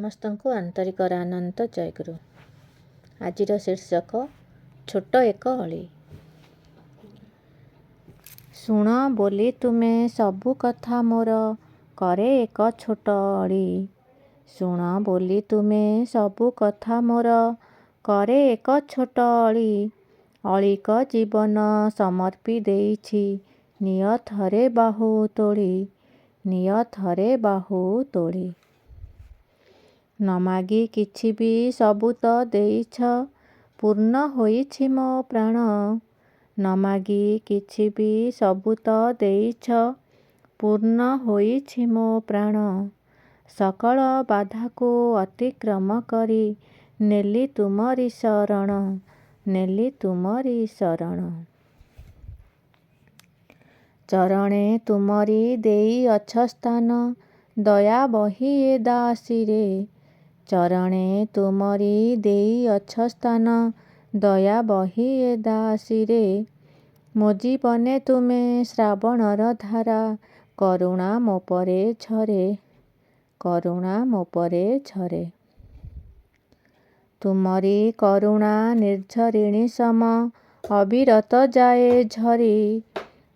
ସମସ୍ତଙ୍କୁ ଆନ୍ତରିକ ଆନନ୍ଦ ଜୟଗୁରୁ। ଆଜିର ଶୀର୍ଷକ ଛୋଟ ଏକ ଅଳି। ଶୁଣ ବୋଲି ତୁମେ ସବୁ କଥା ମୋର, କରେ ଏକ ଛୋଟ ଅଳି। ଶୁଣ ବୋଲି ତୁମେ ସବୁ କଥା ମୋର, କରେ ଏକ ଛୋଟ ଅଳି। ଅଳିକ ଜୀବନ ସମର୍ପି ଦେଇଛି, ନିଅ ଥରେ ବାହୁ ତୋଳି, ନିଅ ଥରେ ବାହୁ ତୋଳି। ନ ମାଗି କିଛି ବି ସବୁ ତ ଦେଇଛ, ପୂର୍ଣ୍ଣ ହୋଇଛି ମୋ ପ୍ରାଣ। ନ ମାଗି କିଛି ବି ସବୁ ତ ଦେଇଛ, ପୂର୍ଣ୍ଣ ହୋଇଛି ମୋ ପ୍ରାଣ। ସକଳ ବାଧାକୁ ଅତିକ୍ରମ କରି, ନେଲି ତୁମରି ଶରଣ, ନେଲି ତୁମରି ଶରଣ। ଚରଣେ ତୁମରି ଦେଇଅଛ ସ୍ଥାନ, ଦୟା ବହି ଏ ଦାସିରେ। ଚରଣେ ତୁମରି ଦେଇଅଛ ସ୍ଥାନ, ଦୟା ବହି ଏ ଦାସିରେ। ମୋ ଜୀବନେ ତୁମେ ଶ୍ରାବଣର ଧାରା, କରୁଣା ମୋ ପରେ ଝରେ, କରୁଣା ମୋ ପରେ ଝରେ। ତୁମରି କରୁଣା ନିର୍ଝରିଣୀ ସମ, ଅବିରତ ଯାଏ ଝରି।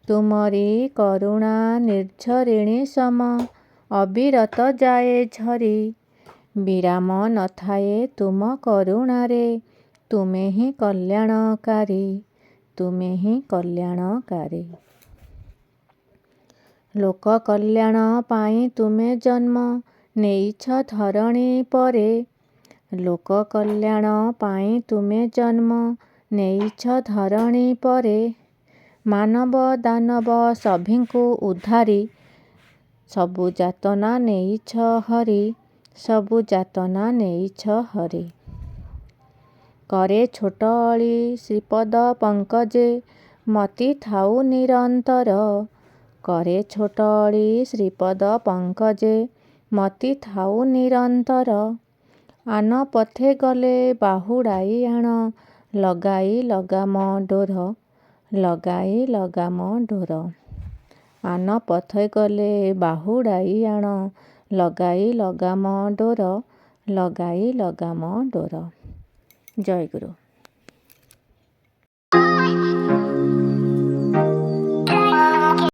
ତୁମରି କରୁଣା ନିର୍ଝରିଣୀ ସମ, ଅବିରତ ଯାଏ ଝରି। ବିରାମ ନଥାଏ ତୁମ କରୁଣାରେ, ତୁମେ ହିଁ କଲ୍ୟାଣକାରୀ, ତୁମେ ହିଁ କଲ୍ୟାଣକାରୀ। ଲୋକ କଲ୍ୟାଣ ପାଇଁ ତୁମେ ଜନ୍ମ ନେଇଛ ଧରଣୀ ପରେ। ଲୋକ କଲ୍ୟାଣ ପାଇଁ ତୁମେ ଜନ୍ମ ନେଇଛ ଧରଣୀ ପରେ। ମାନବ ଦାନବ ସଭିଙ୍କୁ ଉଦ୍ଧାରି, ସବୁ ଯାତନା ନେଇଛ ହରି, ସବୁ ଯାତନା ନେଇଛ ହରି। କରେ ଛୋଟ ଅଳି ଶ୍ରୀପଦ ପଙ୍କଜେ, ମତି ଥାଉ ନିରନ୍ତର। କରେ ଛୋଟ ଅଳି ଶ୍ରୀପଦ ପଙ୍କଜେ, ମତି ଥାଉ ନିରନ୍ତର। ଆନ ପଥେ ଗଲେ ବାହୁଡ଼ାଇ ଆଣ, ଲଗାଇ ଲଗାମ ଡୋର, ଲଗାଇ ଲଗାମ ଡୋର। ଆନ ପଥେ ଗଲେ ବାହୁଡ଼ାଇ ଆଣ, ଲଗାଇ ଲଗାମ ଡୋର, ଲଗାଇ ଲଗାମ ଡୋର। ଜୟ ଗୁରୁ।